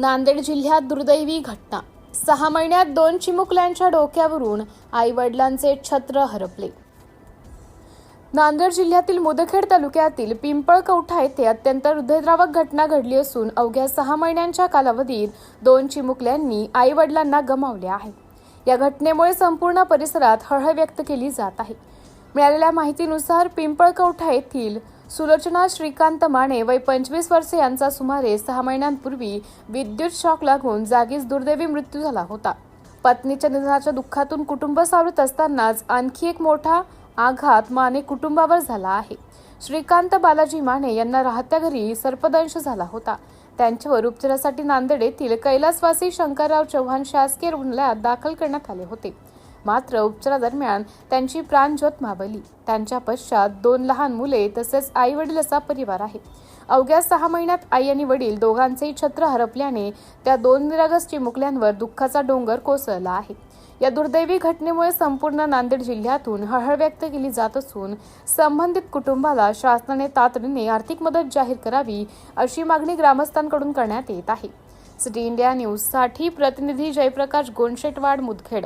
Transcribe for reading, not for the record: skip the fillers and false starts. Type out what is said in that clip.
नांदेड जिल्ह्यात दुर्दैवी घटना। 6 महिन्यात 2 चिमुकल्यांच्या डोक्यावरून आई-वडिलांचे छत्र हरपले। नांदेड जिल्ह्यातील मुदखेड तालुक्यातील पिंपळकवठा येथे अत्यंत हृदयद्रावक घटना घडली असून अवघ्या 6 महिन्यांच्या कालावधीत 2 चिमुकल्यांनी आई-वडिलांना गमावले आहे। या घटनेमुळे संपूर्ण परिसरात हळहळ व्यक्त केली जात आहे। मिळालेल्या माहितीनुसार पिंपळकवठा येथील सुलोचना श्रीकांत माने वय 25 वर्षे यांचा सुमारे 6 महिन्यांपूर्वी विद्युत शॉक लागून जागीच दुर्दैवी मृत्यू झाला होता। पत्नीच्या निधनाच्या दुःखातून कुटुंब सावरत असतानाच आणखी एक मोठा आघात माने कुटुंबावर झाला आहे। श्रीकांत बालाजी माने यांना राहत्या घरी सर्पदंश झाला होता। त्यांच्यावर उपचारासाठी नांदेड येथील कैलासवासी शंकरराव चव्हाण शासकीय रुग्णालयात दाखल करण्यात आले होते। मात्र उपचारादरम्यान त्यांची प्राणज्योत मावळली। त्यांच्या पश्चात 2 लहान मुले तसेच आई वडील असा परिवार आहे। अवघ्या 6 महिन्यात आई आणि वडील दोघांचेही छत्र हरपल्याने त्या 2 निरागस चिमुकल्यांवर दुःखाचा डोंगर कोसळला आहे। या दुर्दैवी घटनेमुळे संपूर्ण नांदेड जिल्ह्यातून हळहळ व्यक्त केली जात असून संबंधित कुटुंबाला शासनाने तातडीने आर्थिक मदत जाहीर करावी अशी मागणी ग्रामस्थांकडून करण्यात येत आहे। सिटी इंडिया न्यूज साठी प्रतिनिधी जयप्रकाश गोंडशेटवाड, मुदखेड।